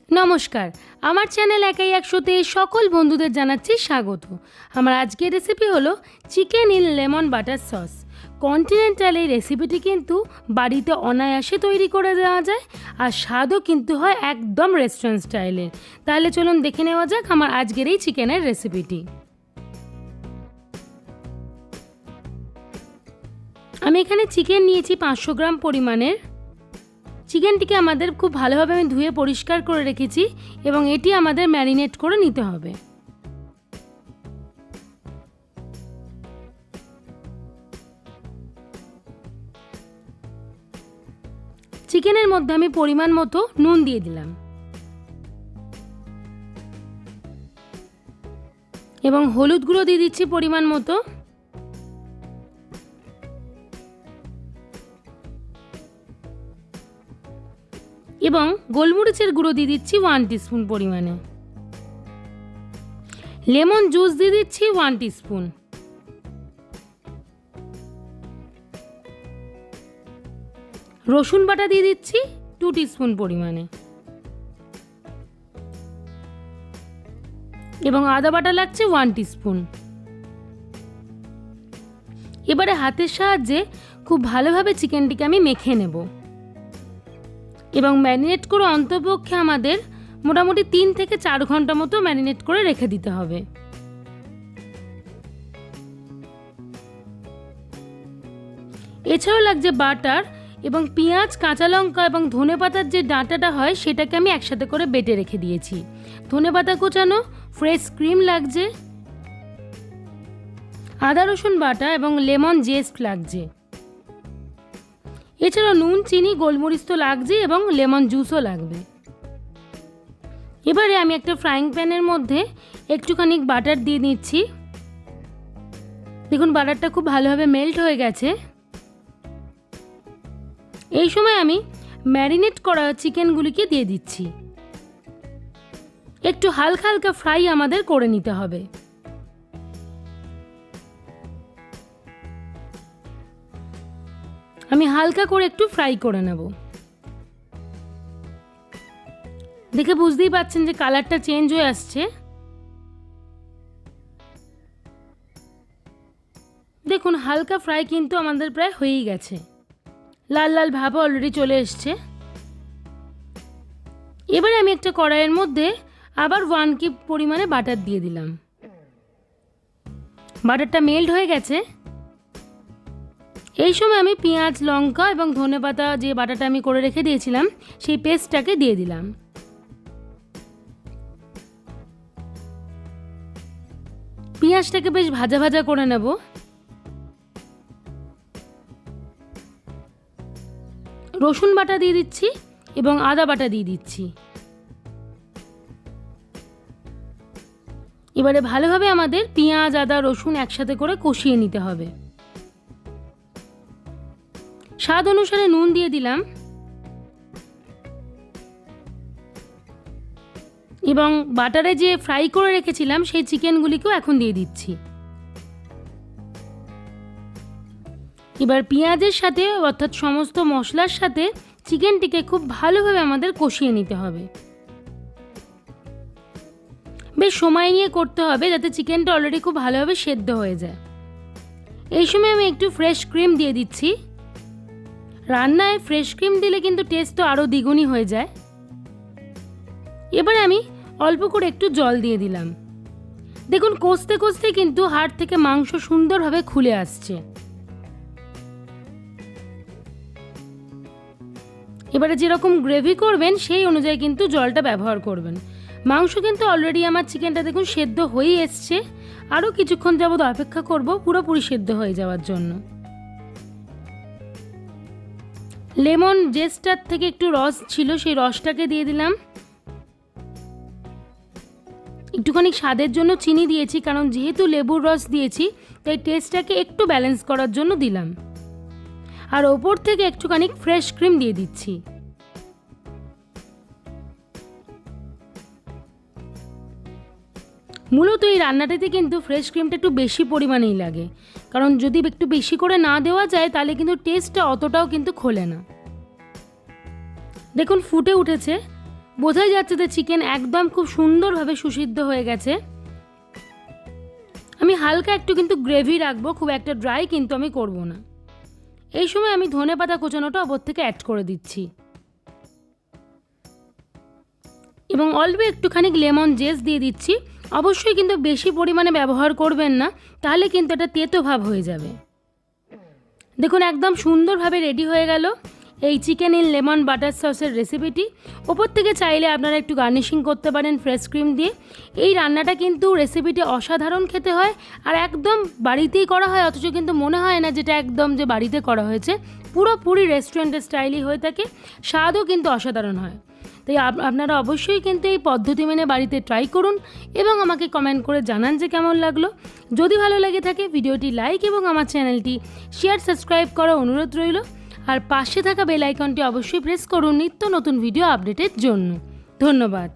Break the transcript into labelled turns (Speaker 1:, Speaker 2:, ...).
Speaker 1: নমস্কার, আমার চ্যানেল একাই একশোতে সকল বন্ধুদের জানাচ্ছি স্বাগত। আমার আজকের রেসিপি হলো chicken in lemon butter sauce. Continental এই রেসিপিটি কিন্তু বাড়িতে অনায়াসে তৈরি করে দেওয়া যায়, আর স্বাদও কিন্তু হয় একদম রেস্টুরেন্ট স্টাইলের। তাহলে চলুন দেখে নেওয়া যাক আমার আজকের এই চিকেনের রেসিপিটি। আমি এখানে চিকেন নিয়েছি 500 গ্রাম পরিমাণের। চিকেনটিকে আমাদের খুব ভালোভাবে আমি ধুয়ে পরিষ্কার করে রেখেছি এবং এটি আমাদের ম্যারিনেট করে নিতে হবে। চিকেনের মধ্যে আমি পরিমাণ মতো নুন দিয়ে দিলাম এবং হলুদ গুঁড়ো দিয়ে দিচ্ছি পরিমাণ মতো, এবং গোলমরিচের গুঁড়ো দিয়ে দিচ্ছি 1 টিস্পুন পরিমাণে। লেমন জুস দিয়ে দিচ্ছি 1 টিস্পুন। রসুন বাটা দিয়ে দিচ্ছি 2 টিস্পুন পরিমাণে এবং আদা বাটা লাগছে 1 টিস্পুন। এবারে হাতের সাহায্যে খুব ভালোভাবে চিকেনটিকে আমি মেখে নেব এবং ম্যারিনেট করে অন্তপক্ষে আমাদের মোটামুটি 3 থেকে 4 ঘন্টা মতো ম্যারিনেট করে রেখে দিতে হবে। এছাড়াও লাগছে বাটার এবং পেঁয়াজ, কাঁচা লঙ্কা এবং ধনেপাতার যে ডাঁটাটা হয় সেটাকে আমি একসাথে করে বেটে রেখে দিয়েছি। ধনেপাতা কোচানো, ফ্রেশ ক্রিম লাগছে, আদা রসুন বাটা এবং লেমন জেস্ট লাগছে। এছাড়াও নুন, চিনি, গোলমরিচ তো লাগছে এবং লেমন জুসও লাগবে। এবারে আমি একটা ফ্রাইং প্যানের মধ্যে একটুখানি বাটার দিয়ে নিচ্ছি। দেখুন বাটারটা খুব ভালোভাবে মেল্ট হয়ে গেছে। এই সময় আমি ম্যারিনেট করা চিকেনগুলিকে দিয়ে দিচ্ছি। একটু হালকা হালকা ফ্রাই আমাদের করে নিতে হবে। আমি হালকা করে একটু ফ্রাই করে নেব। দেখে বুঝতেই পাচ্ছেন যে কালারটা চেঞ্জ হয়ে আসছে। দেখুন হালকা ফ্রাই কিন্তু আমাদের প্রায় হয়েই গেছে, লাল লাল ভাব অলরেডি চলে এসছে। এবারে আমি একটা কড়াইয়ের মধ্যে আবার 1 কাপ পরিমাণে বাটার দিয়ে দিলাম। বাটারটা মেল্ট হয়ে গেছে। এই সময় আমি পেঁয়াজ, লঙ্কা এবং ধনেপাতা যে বাটাটা আমি করে রেখে দিয়েছিলাম সেই পেস্টটাকে দিয়ে দিলাম। পেঁয়াজটাকে বেশ ভাজা ভাজা করে নেব। রসুন বাটা দিয়ে দিচ্ছি এবং আদা বাটা দিয়ে দিচ্ছি। এবারে ভালোভাবে আমাদের পেঁয়াজ, আদা, রসুন একসাথে করে কষিয়ে নিতে হবে। স্বাদ অনুসারে নুন দিয়ে দিলাম এবং বাটারে যে ফ্রাই করে রেখেছিলাম সেই চিকেনগুলিকেও এখন দিয়ে দিচ্ছি। এবার পেঁয়াজের সাথে অর্থাৎ সমস্ত মশলার সাথে চিকেনটিকে খুব ভালোভাবে আমাদের কষিয়ে নিতে হবে। বেশ সময় নিয়ে করতে হবে যাতে চিকেনটা অলরেডি খুব ভালোভাবে সেদ্ধ হয়ে যায়। এই সময় আমি একটু ফ্রেশ ক্রিম দিয়ে দিচ্ছি। রান্নায় ফ্রেশ ক্রিম দিলে কিন্তু টেস্ট তো আরও দ্বিগুণই হয়ে যায়। এবারে আমি অল্প করে একটু জল দিয়ে দিলাম। দেখুন কষতে কষতে কিন্তু হাড় থেকে মাংস সুন্দরভাবে খুলে আসছে। এবারে যেরকম গ্রেভি করবেন সেই অনুযায়ী কিন্তু জলটা ব্যবহার করবেন। মাংস কিন্তু অলরেডি আমার চিকেনটা দেখুন সেদ্ধ হয়েই এসছে। আরও কিছুক্ষণ যাবত অপেক্ষা করব পুরোপুরি সেদ্ধ হয়ে যাওয়ার জন্য। লেমন জেস্টার থেকে একটু রস ছিল, সেই রসটাকে দিয়ে দিলাম। একটুখানি স্বাদের জন্য চিনি দিয়েছি, কারণ যেহেতু লেবুর রস দিয়েছি তাই টেস্টটাকে একটু ব্যালেন্স করার জন্য দিলাম। আর ওপর থেকে একটুখানি ফ্রেশ ক্রিম দিয়ে দিচ্ছি। মূলত এই রান্নাটাতে কিন্তু ফ্রেশ ক্রিমটা একটু বেশি পরিমাণেই লাগে, কারণ যদি একটু বেশি করে না দেওয়া যায় তাহলে কিন্তু টেস্টটা অতটাও কিন্তু খোলে না। দেখুন ফুটে উঠেছে, বোঝাই যাচ্ছে যে চিকেন একদম খুব সুন্দরভাবে সুসিদ্ধ হয়ে গেছে। আমি হালকা একটু কিন্তু গ্রেভি রাখবো, খুব একটা ড্রাই কিন্তু আমি করব না। এই সময় আমি ধনেপাতা কুচানোটা ওপর থেকে অ্যাড করে দিচ্ছি এবং অল্প একটুখানি লেমন জেস্ট দিয়ে দিচ্ছি। অবশ্যই কিন্তু বেশি পরিমাণে ব্যবহার করবেন না, তাহলে কিন্তু এটা তেতো ভাব হয়ে যাবে। দেখুন একদম সুন্দরভাবে রেডি হয়ে গেল এই চিকেন ইন লেমন বাটার সসের রেসিপিটি। ওপর থেকে চাইলে আপনারা একটু গার্নিশিং করতে পারেন ফ্রেশ ক্রিম দিয়ে। এই রান্নাটা কিন্তু রেসিপিটি অসাধারণ খেতে হয়, আর একদম বাড়িতেই করা হয়, অথচ কিন্তু মনে হয় না যেটা একদম যে বাড়িতে করা হয়েছে, পুরোপুরি রেস্টুরেন্টের স্টাইলই হয়ে থাকে। স্বাদও কিন্তু অসাধারণ হয়। তাই আপনারা অবশ্যই কিন্তু এই পদ্ধতি মেনে বাড়িতে ট্রাই করুন এবং আমাকে কমেন্ট করে জানান যে কেমন লাগলো। যদি ভালো লেগে থাকে ভিডিওটি লাইক এবং আমার চ্যানেলটি শেয়ার সাবস্ক্রাইব করার অনুরোধ রইল। আর পাশে থাকা বেল আইকনটি অবশ্যই প্রেস করুন নিত্য নতুন ভিডিও আপডেটের জন্য। ধন্যবাদ।